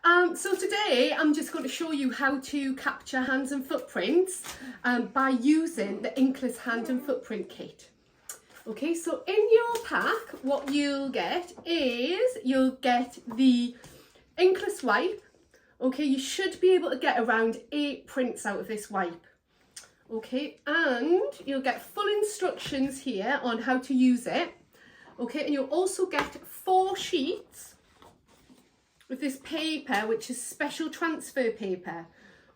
So today I'm just going to show you how to capture hands and footprints by using the Inkless hand and footprint kit. Okay, so in your pack what you'll get is you'll get the Inkless wipe. Okay, you should be able to get around 8 prints out of this wipe. Okay, and you'll get full instructions here on how to use it. Okay, and you'll also get 4 sheets with this paper, which is special transfer paper.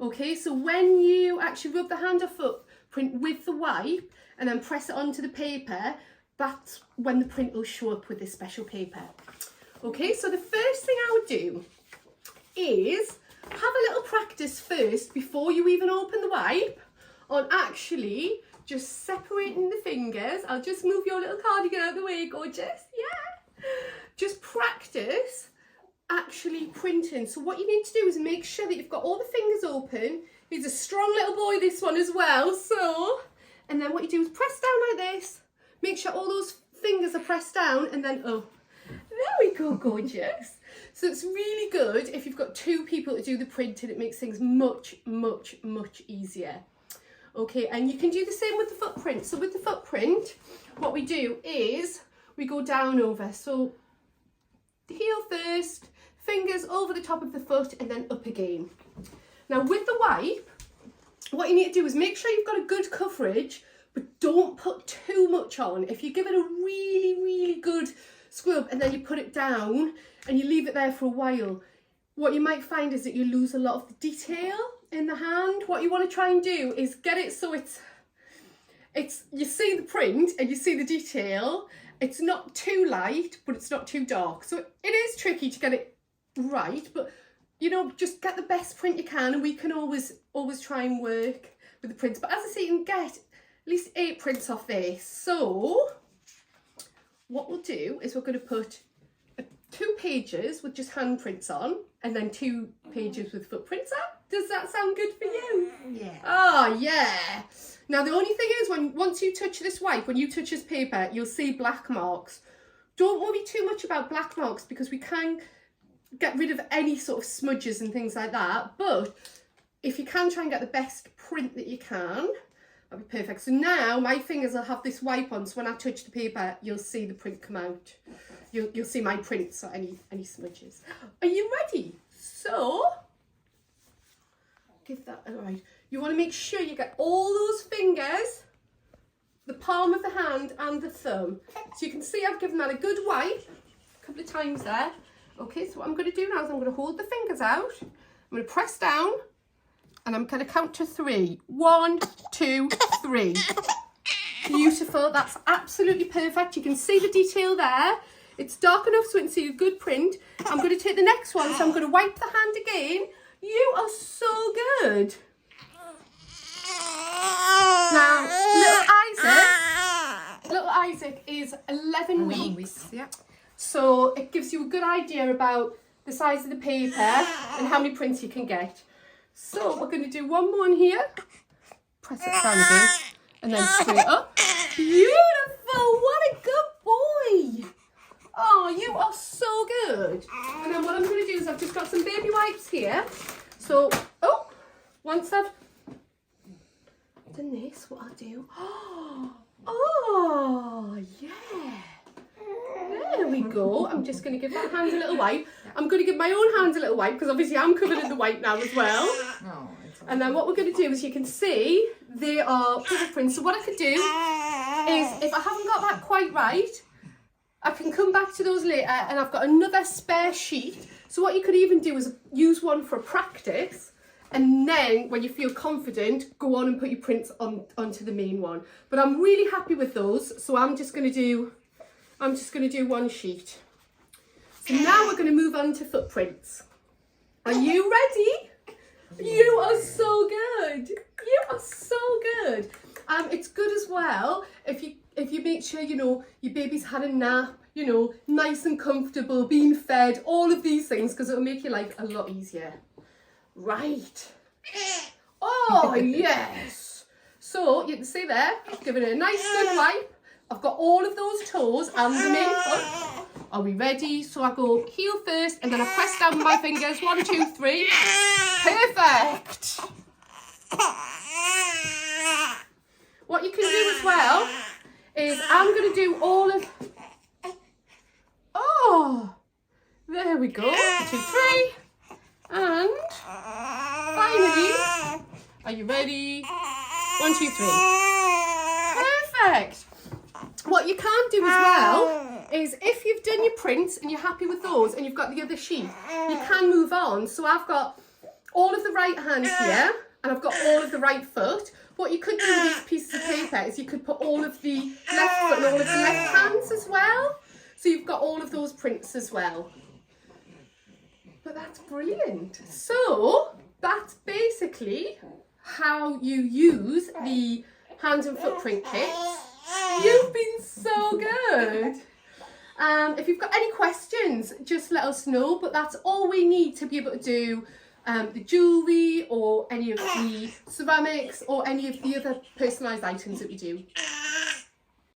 Okay, so when you actually rub the hand or footprint with the wipe and then press it onto the paper, that's when the print will show up with this special paper. Okay, so the first thing I would do is have a little practice first before you even open the wipe on actually just separating the fingers. I'll just move your little cardigan out of the way, gorgeous. Yeah. Just practice actually printing. So what you need to do is make sure that you've got all the fingers open. He's a strong little boy, this one as well. So, and then what you do is press down like this. Make sure all those fingers are pressed down, and then, oh, there we go, gorgeous. So it's really good if you've got 2 people to do the printing. It makes things much, much, much easier. Okay, and you can do the same with the footprint. So with the footprint, what we do is we go down over. So the heel first, fingers over the top of the foot, and then up again. Now with the wipe, what you need to do is make sure you've got a good coverage, but don't put too much on. If you give it a really, really good scrub and then you put it down and you leave it there for a while, what you might find is that you lose a lot of the detail in the hand. What you want to try and do is get it so it's you see the print and you see the detail. It's not too light, but it's not too dark. So it is tricky to get it right, but you know, just get the best print you can, and we can always try and work with the prints. But as I say, you can get at least 8 prints off this. So what we'll do is we're going to put 2 pages with just handprints on, and then 2 pages with footprints on. Does that sound good for you? Yeah. Oh, yeah. Now, the only thing is, once you touch this wipe, when you touch this paper, you'll see black marks. Don't worry too much about black marks, because we can get rid of any sort of smudges and things like that. But if you can try and get the best print that you can, that'd be perfect. So now my fingers will have this wipe on, so when I touch the paper, you'll see the print come out. You'll see my prints or any smudges. Are you ready? So give that a right. You want to make sure you get all those fingers, the palm of the hand and the thumb. So you can see I've given that a good wipe a couple of times there. Okay, so what I'm going to do now is I'm going to hold the fingers out. I'm going to press down, and I'm going to count to 3. 1, 2, 3. Beautiful. That's absolutely perfect. You can see the detail there. It's dark enough so you can see a good print. I'm going to take the next one, so I'm going to wipe the hand again. You are so good. Now, little Isaac is 11 weeks. Yeah. So it gives you a good idea about the size of the paper and how many prints you can get. So we're going to do one more in here. Press it down again, and then straight up. Beautiful. What a good boy. Oh, you are so good. And then what I'm going to do is I've just got some baby wipes here. So, once I've done this, what I'll do, oh, yeah. There we go. I'm just going to give that hand a little wipe. I'm going to give my own hand a little wipe, because obviously I'm covered in the wipe now as well. No, and then what we're going to do is, you can see they are prints. So what I could do is, if I haven't got that quite right, I can come back to those later, and I've got another spare sheet. So what you could even do is use one for practice, and then when you feel confident, go on and put your prints onto the main one. But I'm really happy with those, so I'm just going to do 1 sheet. So now we're going to move on to footprints. Are you ready? You are so good. You are so good. It's good as well if you make sure, you know, your baby's had a nap, you know, nice and comfortable, being fed, all of these things, because it'll make your life a lot easier. Right. Oh, yes. So you can see there, I've given it a nice good wipe. I've got all of those toes and the main foot Are we ready? So I go heel first and then I press down with my fingers. 1, 2, 3. Perfect. What you can do as well is I'm going to do all of... Oh, there we go. 2, 3. And finally, are you ready? 1, 2, 3. Perfect. What you can do as well is if you've done your prints and you're happy with those and you've got the other sheet, you can move on. So I've got all of the right hand here and I've got all of the right foot. What you could do with these pieces of paper is you could put all of the left foot and all of the left hands as well. So you've got all of those prints as well. But that's brilliant. So that's basically how you use the hand and footprint kit. You've been so good. If you've got any questions, just let us know. But that's all we need to be able to do the jewellery or any of the ceramics or any of the other personalised items that we do.